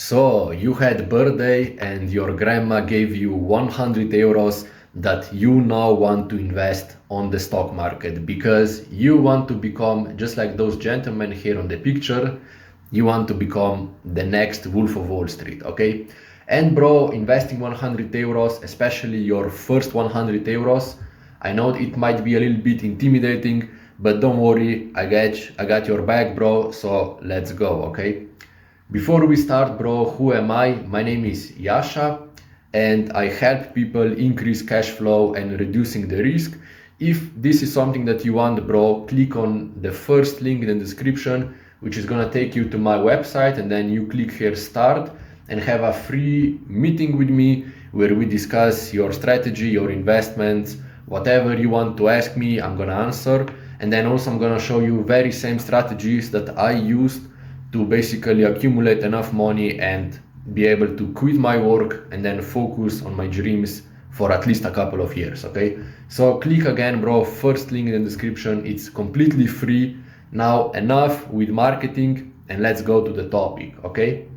So you had birthday and your grandma gave you 100 euros that you now want to invest on the stock market because you want to become just like those gentlemen here on the picture. You want to become the next Wolf of Wall Street, okay? And bro, investing 100 euros, especially your first 100 euros, I know it might be a little bit intimidating, but don't worry, I got your back, bro. So let's go, okay? Before we start, bro, who am I? My name is Yasha and I help people increase cash flow and reducing the risk. If this is something that you want, bro, click on the first link in the description, which is gonna take you to my website, and then you click here start and have a free meeting with me where we discuss your strategy, your investments, whatever you want to ask me, I'm gonna answer. And then also I'm gonna show you very same strategies that I used to basically accumulate enough money and be able to quit my work and then focus on my dreams for at least a couple of years, okay? So click again, bro, first link in the description. It's completely free. Now enough with marketing and let's go to the topic, okay?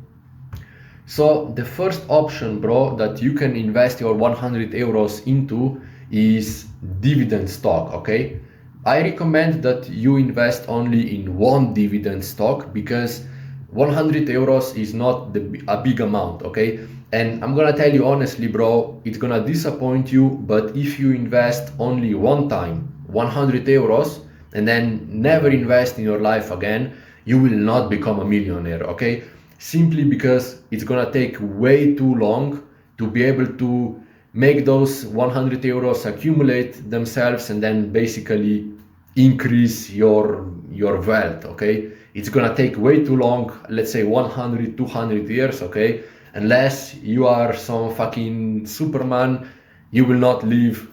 So the first option, bro, that you can invest your 100 euros into is dividend stock, okay? I recommend that you invest only in one dividend stock because 100 euros is not a big amount, okay? And I'm gonna tell you honestly, bro, it's gonna disappoint you, but if you invest only one time 100 euros and then never invest in your life again, you will not become a millionaire, okay? Simply because it's gonna take way too long to be able to make those 100 euros accumulate themselves and then basically increase your wealth, okay? It's gonna take way too long, let's say 100, 200 years, okay? Unless you are some fucking Superman, you will not live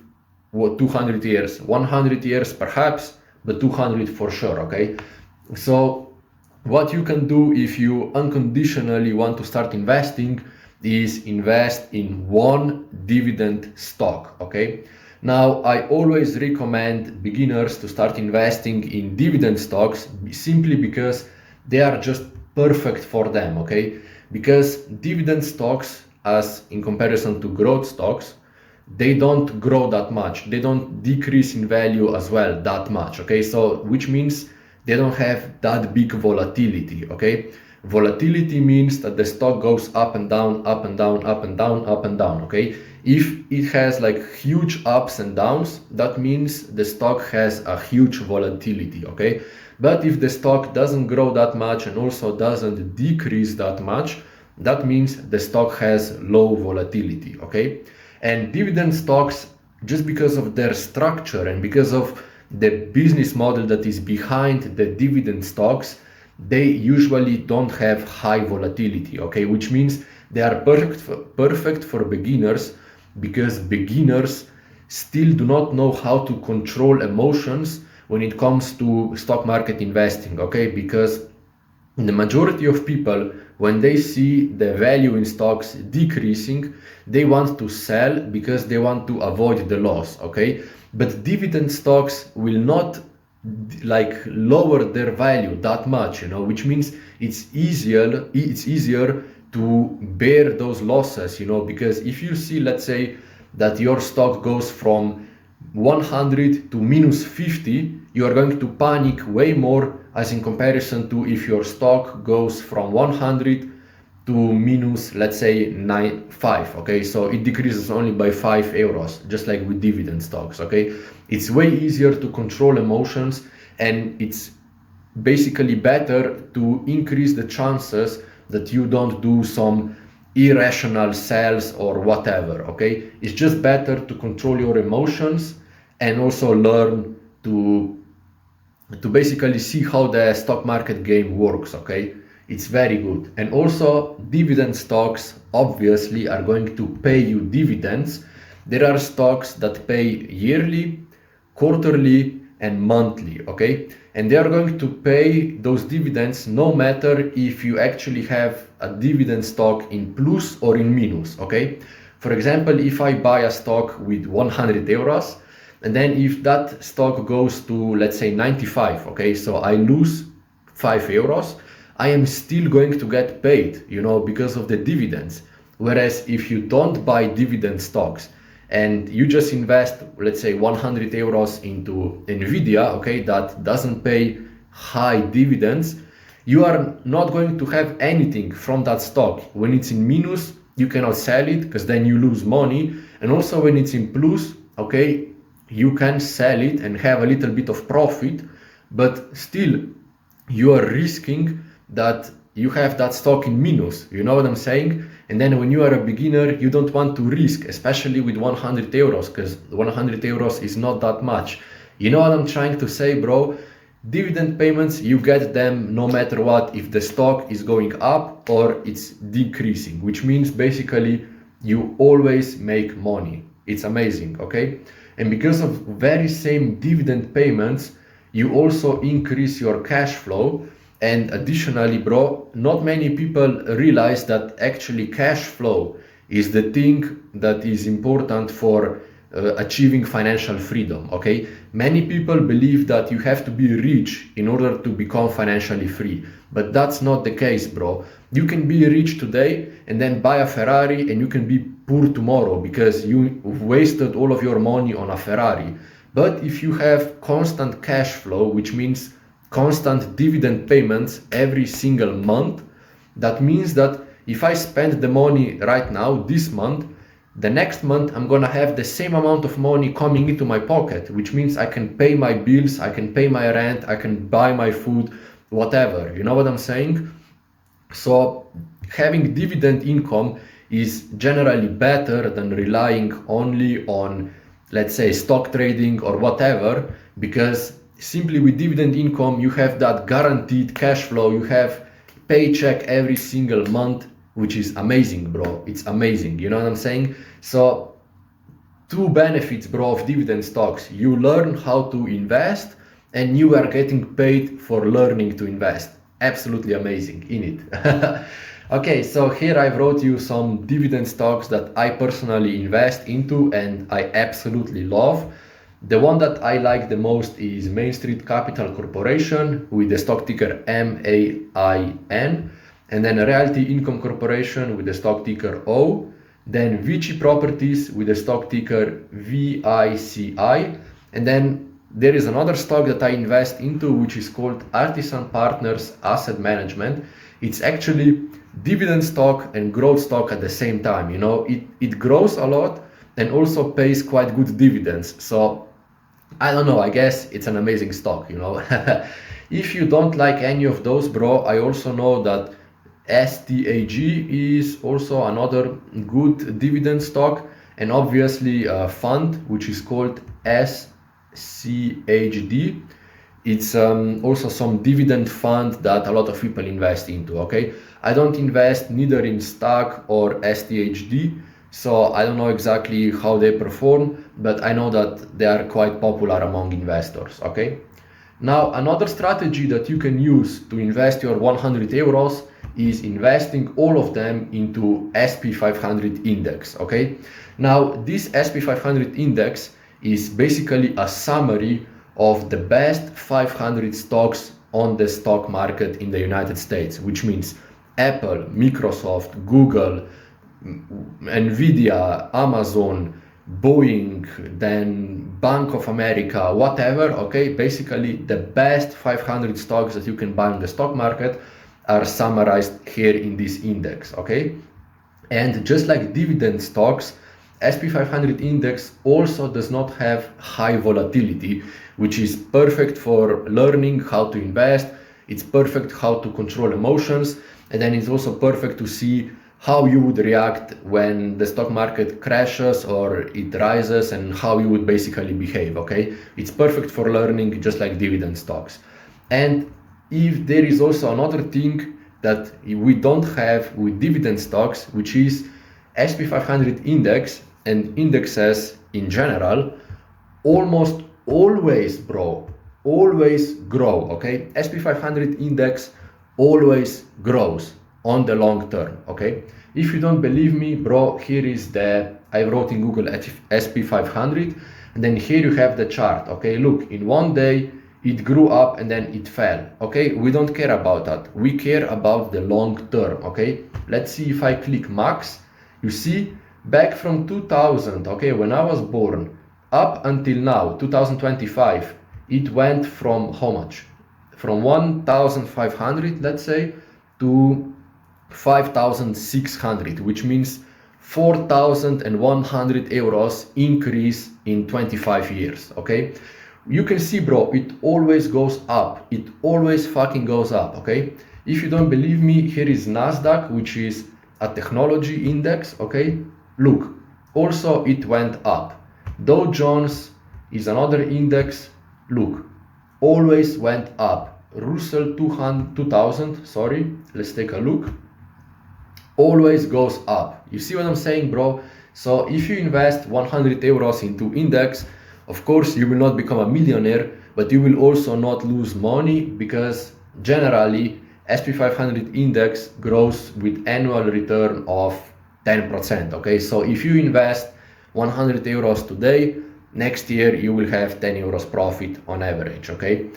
200 years. 100 years perhaps, but 200 for sure, okay? So what you can do if you unconditionally want to start investing is invest in one dividend stock, okay? Now, I always recommend beginners to start investing in dividend stocks simply because they are just perfect for them, okay? Because dividend stocks, as in comparison to growth stocks, they don't grow that much. They don't decrease in value as well that much, okay? So, which means they don't have that big volatility, okay? Volatility means that the stock goes up and down, up and down, up and down, up and down, okay? If it has like huge ups and downs, that means the stock has a huge volatility, okay? But if the stock doesn't grow that much and also doesn't decrease that much, that means the stock has low volatility, okay? And dividend stocks, just because of their structure and because of the business model that is behind the dividend stocks, they usually don't have high volatility, okay? Which means they are perfect for beginners because beginners still do not know how to control emotions when it comes to stock market investing, okay? Because the majority of people, when they see the value in stocks decreasing, they want to sell because they want to avoid the loss, okay? But dividend stocks will not like lower their value that much, you know, which means it's easier to bear those losses, you know, because if you see, let's say that your stock goes from 100 to minus 50, you are going to panic way more as in comparison to if your stock goes from 100 to minus, let's say 5, okay? So it decreases only by 5 euros, just like with dividend stocks, okay? It's way easier to control emotions and it's basically better to increase the chances that you don't do some irrational sales or whatever, okay? It's just better to control your emotions and also learn to basically see how the stock market game works, okay? It's very good. And also dividend stocks obviously are going to pay you dividends. There are stocks that pay yearly, quarterly, and monthly, okay? And they are going to pay those dividends no matter if you actually have a dividend stock in plus or in minus, okay? For example, if I buy a stock with 100 euros, and then if that stock goes to, let's say, 95, okay, so I lose 5 euros, I am still going to get paid, you know, because of the dividends. Whereas if you don't buy dividend stocks and you just invest, let's say 100 euros into Nvidia, okay, that doesn't pay high dividends, you are not going to have anything from that stock. When it's in minus, you cannot sell it because then you lose money. And also when it's in plus, okay, you can sell it and have a little bit of profit, but still you are risking that you have that stock in minus, you know what I'm saying? And then when you are a beginner, you don't want to risk, especially with 100 euros, because 100 euros is not that much. You know what I'm trying to say, bro? Dividend payments, you get them no matter what, if the stock is going up or it's decreasing, which means basically you always make money. It's amazing, okay? And because of very same dividend payments, you also increase your cash flow. And additionally, bro, not many people realize that actually cash flow is the thing that is important for achieving financial freedom, okay? Many people believe that you have to be rich in order to become financially free, but that's not the case, bro. You can be rich today and then buy a Ferrari, and you can be poor tomorrow because you wasted all of your money on a Ferrari. But if you have constant cash flow, which means constant dividend payments every single month, that means that if I spend the money right now, this month, the next month I'm gonna have the same amount of money coming into my pocket, which means I can pay my bills, I can pay my rent, I can buy my food, whatever. You know what I'm saying? So having dividend income is generally better than relying only on, let's say, stock trading or whatever, because simply with dividend income you have that guaranteed cash flow, you have paycheck every single month, which is amazing, bro. It's amazing, you know what I'm saying? So two benefits, bro, of dividend stocks: you learn how to invest and you are getting paid for learning to invest. Absolutely amazing, in it. Okay, so here I wrote you some dividend stocks that I personally invest into and I absolutely love. The one that I like the most is Main Street Capital Corporation with the stock ticker MAIN, and then Realty Income Corporation with the stock ticker O, then Vici Properties with the stock ticker VICI, and then there is another stock that I invest into which is called Artisan Partners Asset Management. It's actually dividend stock and growth stock at the same time. You know, it grows a lot and also pays quite good dividends. So I don't know, I guess it's an amazing stock, you know. If you don't like any of those, bro, I also know that STAG is also another good dividend stock, and obviously a fund which is called SCHD. It's also some dividend fund that a lot of people invest into, okay? I don't invest neither in stock or STHD, so I don't know exactly how they perform, but I know that they are quite popular among investors, okay? Now, another strategy that you can use to invest your 100 euros is investing all of them into SP500 index, okay? Now, this SP500 index is basically a summary of the best 500 stocks on the stock market in the United States, which means Apple, Microsoft, Google, Nvidia, Amazon, Boeing, then Bank of America, whatever, okay? Basically the best 500 stocks that you can buy on the stock market are summarized here in this index, okay? And just like dividend stocks, SP500 index also does not have high volatility, which is perfect for learning how to invest. It's perfect how to control emotions, and then it's also perfect to see how you would react when the stock market crashes or it rises and how you would basically behave, okay? It's perfect for learning, just like dividend stocks. And if there is also another thing that we don't have with dividend stocks, which is SP500 index and indexes in general, almost always, bro, always grow, okay? SP500 index always grows on the long term, okay? If you don't believe me, bro, here is I wrote in Google SP500, and then here you have the chart, okay? Look, in one day, it grew up and then it fell. Okay, we don't care about that. We care about the long term. Okay, let's see if I click max. You see, back from 2000, okay, when I was born, up until now, 2025, it went from how much? From 1,500, let's say, to 5,600, which means 4,100 euros increase in 25 years. Okay, you can see, bro, it always goes up. It always fucking goes up. Okay, if you don't believe me, here is Nasdaq, which is a technology index. Okay, look, also it went up. Dow Jones is another index. Look, always went up. Russell 2000, sorry, let's take a look. Always goes up. You see what I'm saying, bro? So if you invest 100 euros into index, of course you will not become a millionaire, but you will also not lose money, because generally SP500 index grows with annual return of 10%. Okay, so if you invest 100 euros today, next year you will have 10 euros profit on average. Okay,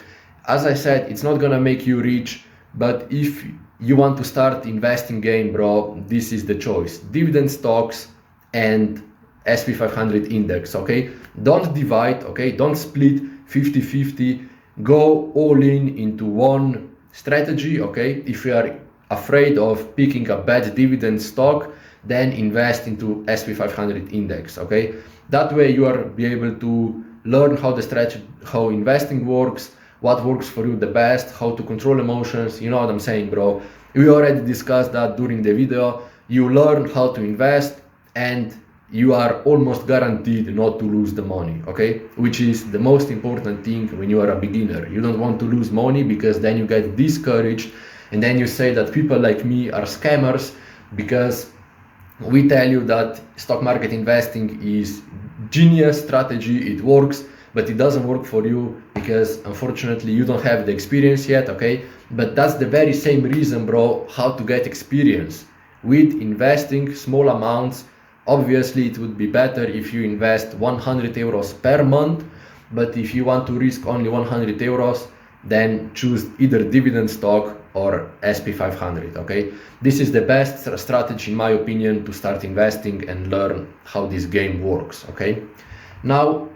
as I said, it's not gonna make you rich, but if you want to start investing game, bro, this is the choice: dividend stocks and SP500 index. Okay, don't divide. Okay, don't split 50-50. Go all in into one strategy. Okay, if you are afraid of picking a bad dividend stock, then invest into SP500 index. Okay, that way you are be able to learn how the strategy, how investing works, what works for you the best, how to control emotions. You know what I'm saying, bro? We already discussed that during the video. You learn how to invest and you are almost guaranteed not to lose the money, okay? Which is the most important thing when you are a beginner. You don't want to lose money, because then you get discouraged and then you say that people like me are scammers, because we tell you that stock market investing is genius strategy, it works, but it doesn't work for you because unfortunately you don't have the experience yet. Okay, but that's the very same reason, bro, how to get experience with investing small amounts. Obviously it would be better if you invest 100 euros per month, but if you want to risk only 100 euros, then choose either dividend stock or SP500. Okay, this is the best strategy in my opinion to start investing and learn how this game works. Okay, now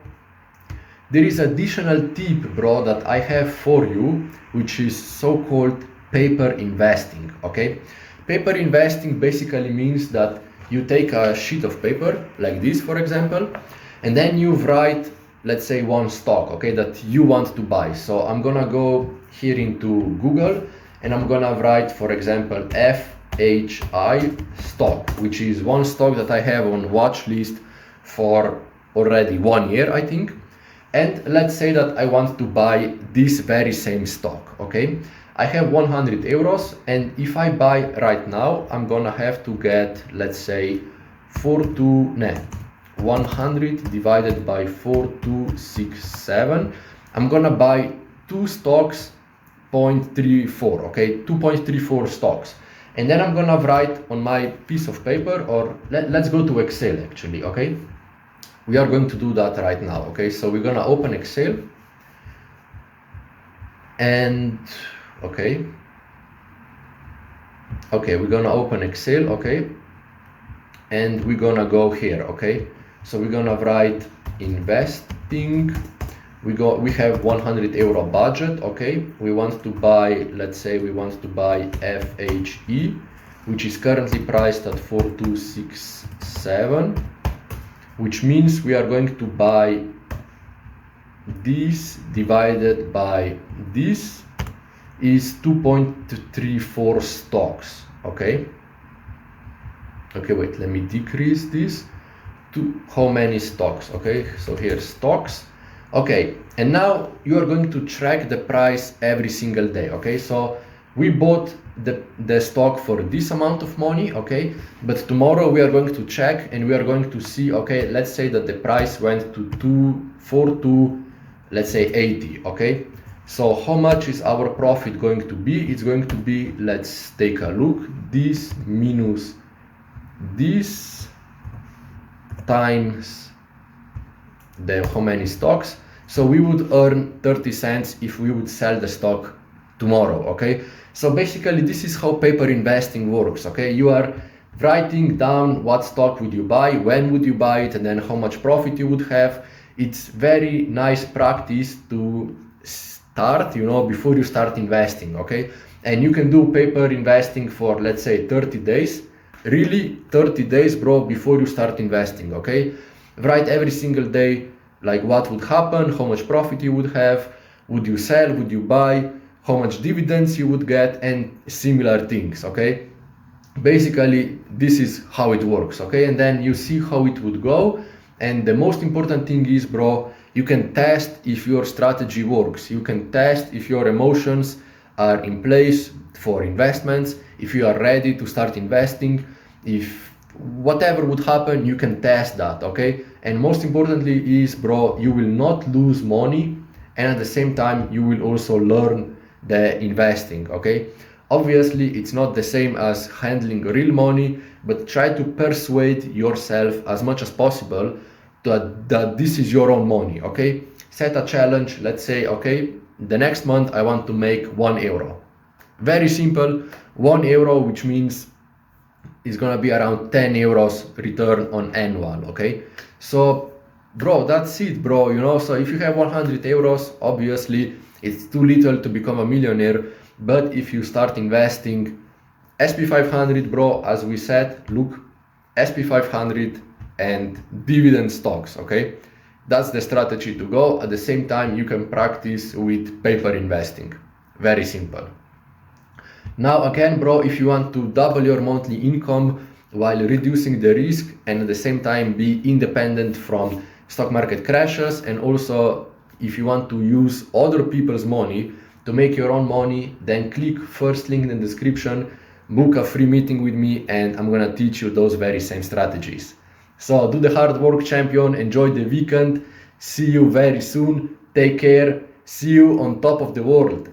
there is additional tip, bro, that I have for you, which is so-called paper investing. Okay, paper investing basically means that you take a sheet of paper like this, for example, and then you write, let's say, one stock, okay, that you want to buy. So I'm gonna go here into Google and I'm gonna write, for example, FHI stock, which is one stock that I have on watch list for already 1 year, I think. And let's say that I want to buy this very same stock. Okay, I have 100 euros, and if I buy right now, I'm gonna have to get, let's say, 100 divided by 4267. I'm gonna buy two stocks, 0.34. Okay, 2.34 stocks, and then I'm gonna write on my piece of paper, or let's go to Excel actually. Okay, we are going to do that right now. Okay, so we're gonna open Excel, and okay, we're gonna open Excel. Okay, and we're gonna go here. Okay, so we're gonna write investing. We have 100 euro budget. Okay, we want to buy, let's say we want to buy FHE, which is currently priced at 4267, which means we are going to buy this divided by this is 2.34 stocks. Okay, wait, let me decrease this to how many stocks. Okay, so here stocks. Okay, and now you are going to track the price every single day. Okay, so we bought the stock for this amount of money. Okay, but tomorrow we are going to check and we are going to see, okay, let's say that the price went to 242, let's say 80. Okay, so how much is our profit going to be? It's going to be, let's take a look, this minus this times the how many stocks, So we would earn 30 cents if we would sell the stock tomorrow, okay? So basically this is how paper investing works, okay? You are writing down what stock would you buy, when would you buy it, and then how much profit you would have. It's very nice practice to start, before you start investing, okay? And you can do paper investing for, let's say, 30 days. Really, 30 days, bro, before you start investing, okay? Write every single day, like what would happen, how much profit you would have, would you sell, would you buy, how much dividends you would get, and similar things, okay? Basically, this is how it works, okay? And then you see how it would go. And the most important thing is, bro, you can test if your strategy works. You can test if your emotions are in place for investments, if you are ready to start investing, if whatever would happen, you can test that, okay? And most importantly is, bro, you will not lose money, and at the same time, you will also learn the investing, okay? Obviously, it's not the same as handling real money, but try to persuade yourself as much as possible that this is your own money, okay? Set a challenge, let's say, okay, the next month I want to make €1. Very simple, €1, which means it's gonna be around €10 return on annual, okay? So, bro, that's it, bro, so if you have €100, obviously it's too little to become a millionaire, but if you start investing SP 500, bro, as we said, look, SP 500 and dividend stocks, okay? That's the strategy to go. At the same time, you can practice with paper investing. Very simple. Now again, bro, if you want to double your monthly income while reducing the risk and at the same time be independent from stock market crashes, and also if you want to use other people's money to make your own money, then click first link in the description, book a free meeting with me, and I'm gonna teach you those very same strategies. So do the hard work, champion, enjoy the weekend, see you very soon, take care, see you on top of the world.